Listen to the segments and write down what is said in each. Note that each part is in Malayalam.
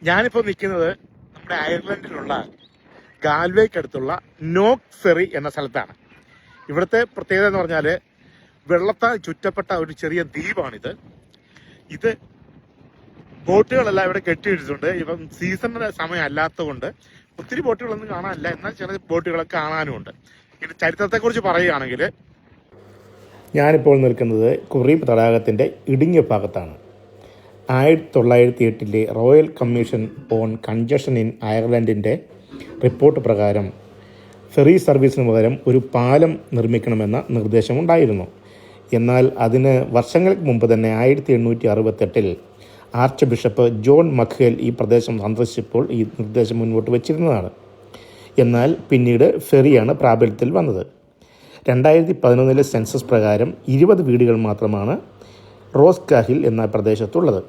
ഞാനിപ്പോൾ നിൽക്കുന്നത് നമ്മുടെ അയർലൻഡിലുള്ള ഗാൽവേക്കടുത്തുള്ള നോക്ക് ഫെറി എന്ന സ്ഥലത്താണ്. ഇവിടുത്തെ പ്രത്യേകത എന്ന് പറഞ്ഞാൽ വെള്ളത്താൽ ചുറ്റപ്പെട്ട ഒരു ചെറിയ ദ്വീപാണിത്. ഇത് ബോട്ടുകളെല്ലാം ഇവിടെ കെട്ടിയിട്ടിട്ടുണ്ട്. ഇപ്പം സീസണിന്റെ സമയം അല്ലാത്തതുകൊണ്ട് ഒത്തിരി ബോട്ടുകളൊന്നും കാണാനില്ല, എന്നാൽ ചില ബോട്ടുകളൊക്കെ കാണാനുമുണ്ട്. ഇതിന്റെ ചരിത്രത്തെക്കുറിച്ച് പറയുകയാണെങ്കിൽ, ഞാനിപ്പോൾ നിൽക്കുന്നത് കുറീബ് തടാകത്തിൻ്റെ ഇടുങ്ങിയ ഭാഗത്താണ്. 1908 royal commission on congestion in അയർലൻഡിൻ്റെ റിപ്പോർട്ട് പ്രകാരം ഫെറി സർവീസിന് പകരം ഒരു പാലം നിർമ്മിക്കണമെന്ന നിർദ്ദേശമുണ്ടായിരുന്നു. എന്നാൽ അതിന് വർഷങ്ങൾക്ക് മുമ്പ് തന്നെ 1868 ആർച്ച് ബിഷപ്പ് ജോൺ മക്ഹേൽ ഈ പ്രദേശം സന്ദർശിച്ചപ്പോൾ ഈ നിർദ്ദേശം മുന്നോട്ട് വച്ചിരുന്നതാണ്. എന്നാൽ പിന്നീട് ഫെറിയാണ് പ്രാബല്യത്തിൽ വന്നത്. 2011 സെൻസസ് പ്രകാരം 20 വീടുകൾ മാത്രമാണ് റോസ്കാഹിൽ എന്ന പ്രദേശത്തുള്ളത്.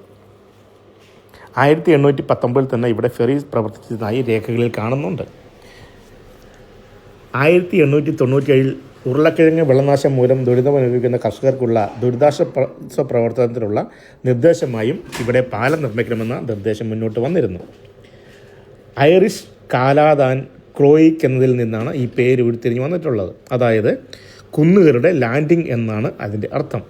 1819 തന്നെ ഇവിടെ ഫെറി പ്രവർത്തിച്ചതായി രേഖകളിൽ കാണുന്നുണ്ട്. 1897 ഉരുളക്കിഴങ്ങ് വെള്ളനാശം മൂലം ദുരിതമനുഭവിക്കുന്ന കർഷകർക്കുള്ള ദുരിതാശ്വാസ പ്രവർത്തനത്തിനുള്ള നിർദ്ദേശമായും ഇവിടെ പാലം നിർമ്മിക്കണമെന്ന നിർദ്ദേശം മുന്നോട്ട് വന്നിരുന്നു. ഐറിഷ് കാലാദാൻ ക്രോയിക് എന്നതിൽ നിന്നാണ് ഈ പേര് ഉരുത്തിരിഞ്ഞ് വന്നിട്ടുള്ളത്. അതായത് കുന്നുകളുടെ ലാൻഡിംഗ് എന്നാണ് അതിൻ്റെ അർത്ഥം.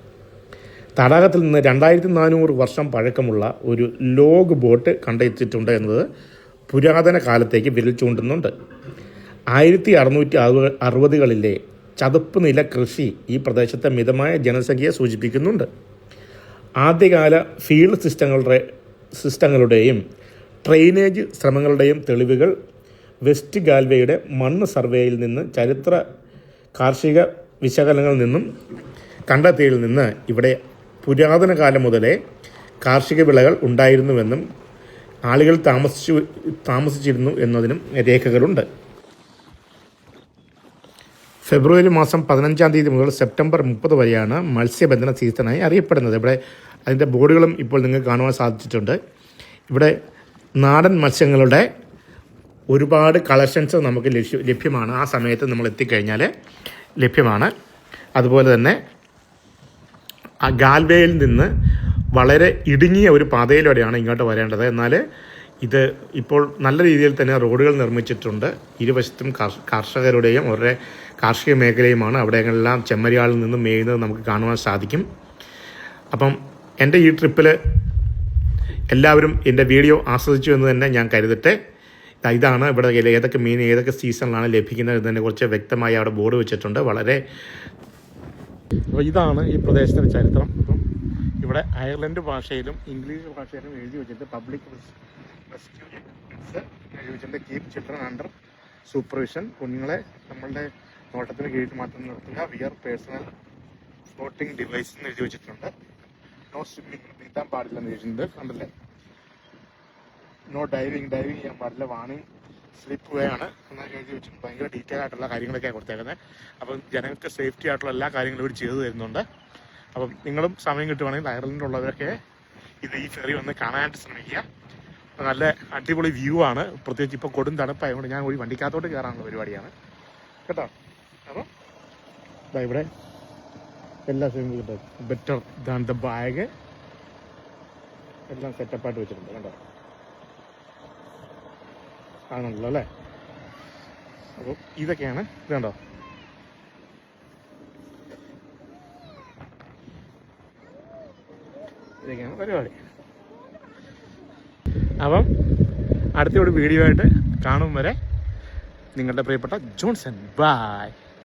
തടാകത്തിൽ നിന്ന് 2400 വർഷം പഴക്കമുള്ള ഒരു ലോഗ് ബോട്ട് കണ്ടെത്തിയിട്ടുണ്ട് എന്നത് പുരാതന കാലത്തേക്ക് വിരൽ ചൂണ്ടുന്നുണ്ട്. 1660കളിലെ ചതുപ്പ് നില കൃഷി ഈ പ്രദേശത്തെ മിതമായ ജനസംഖ്യയെ സൂചിപ്പിക്കുന്നുണ്ട്. ആദ്യകാല ഫീൽഡ് സിസ്റ്റങ്ങളുടെയും ഡ്രെയിനേജ് ശ്രമങ്ങളുടെയും തെളിവുകൾ വെസ്റ്റ് ഗാൽവേയുടെ മണ്ണ് സർവേയിൽ നിന്ന് ചരിത്ര കാർഷിക വിശകലനങ്ങളിൽ നിന്നും കണ്ടെത്തിയതിൽ നിന്ന് ഇവിടെ പുരാതന കാലം മുതലേ കാർഷിക വിളകൾ ഉണ്ടായിരുന്നുവെന്നും ആളുകൾ താമസിച്ചിരുന്നു എന്നതിനും രേഖകളുണ്ട്. ഫെബ്രുവരി മാസം 15-ാം തീയതി മുതൽ സെപ്റ്റംബർ 30 വരെയാണ് മത്സ്യബന്ധന സീസണായി അറിയപ്പെടുന്നത്. ഇവിടെ അതിൻ്റെ ബോർഡുകളും ഇപ്പോൾ നിങ്ങൾക്ക് കാണുവാൻ സാധിച്ചിട്ടുണ്ട്. ഇവിടെ നാടൻ മത്സ്യങ്ങളുടെ ഒരുപാട് കളക്ഷൻസ് നമുക്ക് ലഭ്യമാണ്. ആ സമയത്ത് നമ്മൾ എത്തിക്കഴിഞ്ഞാൽ ലഭ്യമാണ്. അതുപോലെ തന്നെ ആ ഗാൽവേയിൽ നിന്ന് വളരെ ഇടുങ്ങിയ ഒരു പാതയിലൂടെയാണ് ഇങ്ങോട്ട് വരേണ്ടത്. എന്നാൽ ഇത് ഇപ്പോൾ നല്ല രീതിയിൽ തന്നെ റോഡുകൾ നിർമ്മിച്ചിട്ടുണ്ട്. ഇരുവശത്തും കർഷകരുടെയും അവരുടെ കാർഷിക മേഖലയുമാണ്. അവിടെയെല്ലാം ചെമ്മരിയാളിൽ നിന്നും മേയുന്നത് നമുക്ക് കാണുവാൻ സാധിക്കും. അപ്പം എൻ്റെ ഈ ട്രിപ്പിൽ എല്ലാവരും എൻ്റെ വീഡിയോ ആസ്വദിച്ചു എന്ന് തന്നെ ഞാൻ കരുതട്ടെ. ഇതാണ് ഇവിടെ ഏതൊക്കെ മീൻ ഏതൊക്കെ സീസണിലാണ് ലഭിക്കുന്നത് എന്നതിനെക്കുറിച്ച് വ്യക്തമായി അവിടെ ബോർഡ് വെച്ചിട്ടുണ്ട്. അപ്പോൾ ഇതാണ് ഈ പ്രദേശത്തിൻ്റെ ചരിത്രം. അപ്പം ഇവിടെ അയർലൻഡ് ഭാഷയിലും ഇംഗ്ലീഷ് ഭാഷയിലും എഴുതി വെച്ചിട്ട് പബ്ലിക് റെസ്ക്യൂ എഴുതി വെച്ചിട്ട് കീപ് ചിൽഡ്രൻ അണ്ടർ സൂപ്പർവിഷൻ, കുഞ്ഞുങ്ങളെ നമ്മളുടെ നോട്ടത്തിന് കീഴിൽ മാത്രം നിർത്തുക, വിയർ പേഴ്സണൽ ഫ്ലോട്ടിംഗ് ഡിവൈസ് എന്ന് എഴുതി വെച്ചിട്ടുണ്ട്. നോ സ്വിമ്മിങ്, നീന്താൻ പാടില്ലെന്ന് എഴുതിയിട്ടുണ്ട്. കണ്ടല്ലേ, നോ ഡൈവിങ് ചെയ്യാൻ പാടില്ല, വാണിംഗ് സ്ലിപ്പ് വേ ആണ് എന്നൊക്കെ എഴുതി വെച്ചിട്ട് ഭയങ്കര ഡീറ്റെയിൽ ആയിട്ടുള്ള കാര്യങ്ങളൊക്കെയാണ് കൊടുത്തേക്കുന്നത്. അപ്പം ജനങ്ങൾക്ക് സേഫ്റ്റി ആയിട്ടുള്ള എല്ലാ കാര്യങ്ങളും ഇവർ ചെയ്തു തരുന്നുണ്ട്. അപ്പം നിങ്ങളും സമയം കിട്ടുവാണെങ്കിൽ അയർലൻഡിലുള്ളവരൊക്കെ ഈ ഫെറി വന്ന് കാണാനായിട്ട് ശ്രമിക്കുക. നല്ല അടിപൊളി വ്യൂ ആണ്. പ്രത്യേകിച്ച് ഇപ്പോൾ കൊടും തണുപ്പായതുകൊണ്ട് ഞാൻ ഒരു വണ്ടിക്കകത്തോട്ട് കയറാനുള്ള പരിപാടിയാണ് കേട്ടോ. അപ്പം ഇവിടെ എല്ലാ സ്വിമ്മിംഗ് കിട്ടും. ബെറ്റർ ദാൻ ദ ബാഗ് എല്ലാം സെറ്റപ്പായിട്ട് വെച്ചിട്ടുണ്ട് കേട്ടോ. ആണല്ലോ അല്ലേ. അപ്പോൾ ഇതൊക്കെയാണ് ഇതുണ്ടോ, ഇതൊക്കെയാണ് പരിപാടി. അപ്പം അടുത്ത ഒരു വീഡിയോ ആയിട്ട് കാണും വരെ നിങ്ങളുടെ പ്രിയപ്പെട്ട ജോൺസൺ. ബൈ.